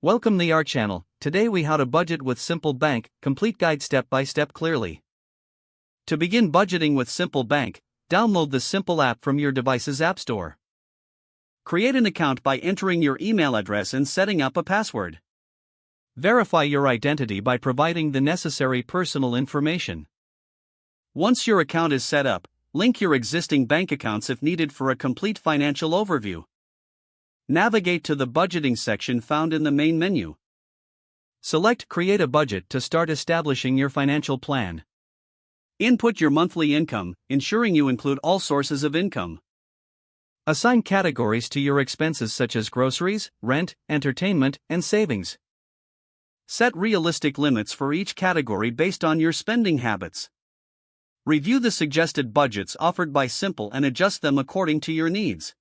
Welcome to our channel. Today we how to budget with Simple Bank, complete guide step by step clearly. To begin budgeting with Simple Bank, download the Simple app from your device's app store. Create an account by entering your email address and setting up a password. Verify your identity by providing the necessary personal information. Once your account is set up, link your existing bank accounts if needed for a complete financial overview. Navigate to the budgeting section found in the main menu. Select Create a Budget to start establishing your financial plan. Input your monthly income, ensuring you include all sources of income. Assign categories to your expenses such as groceries, rent, entertainment, and savings. Set realistic limits for each category based on your spending habits. Review the suggested budgets offered by Simple and adjust them according to your needs.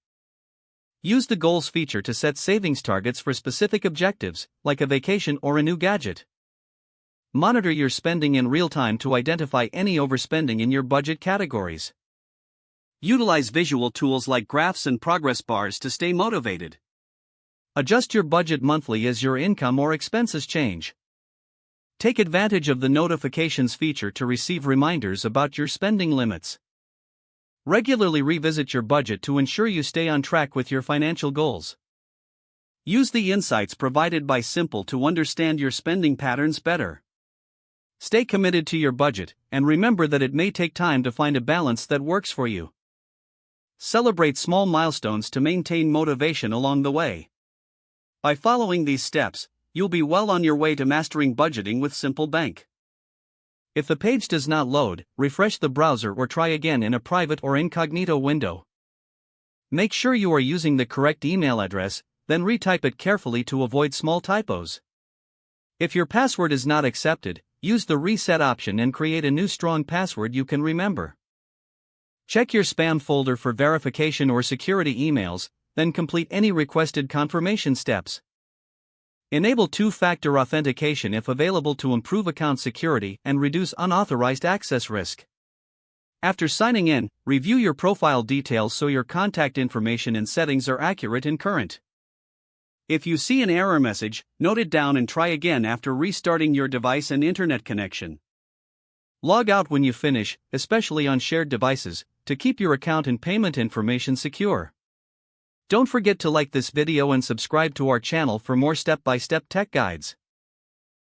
Use the Goals feature to set savings targets for specific objectives, like a vacation or a new gadget. Monitor your spending in real time to identify any overspending in your budget categories. Utilize visual tools like graphs and progress bars to stay motivated. Adjust your budget monthly as your income or expenses change. Take advantage of the notifications feature to receive reminders about your spending limits. Regularly revisit your budget to ensure you stay on track with your financial goals. Use the insights provided by Simple to understand your spending patterns better. Stay committed to your budget, and remember that it may take time to find a balance that works for you. Celebrate small milestones to maintain motivation along the way. By following these steps, you'll be well on your way to mastering budgeting with Simple Bank. If the page does not load, refresh the browser or try again in a private or incognito window. Make sure you are using the correct email address, then retype it carefully to avoid small typos. If your password is not accepted, use the reset option and create a new strong password you can remember. Check your spam folder for verification or security emails, then complete any requested confirmation steps. Enable two-factor authentication if available to improve account security and reduce unauthorized access risk. After signing in, review your profile details so your contact information and settings are accurate and current. If you see an error message, note it down and try again after restarting your device and internet connection. Log out when you finish, especially on shared devices, to keep your account and payment information secure. Don't forget to like this video and subscribe to our channel for more step-by-step tech guides.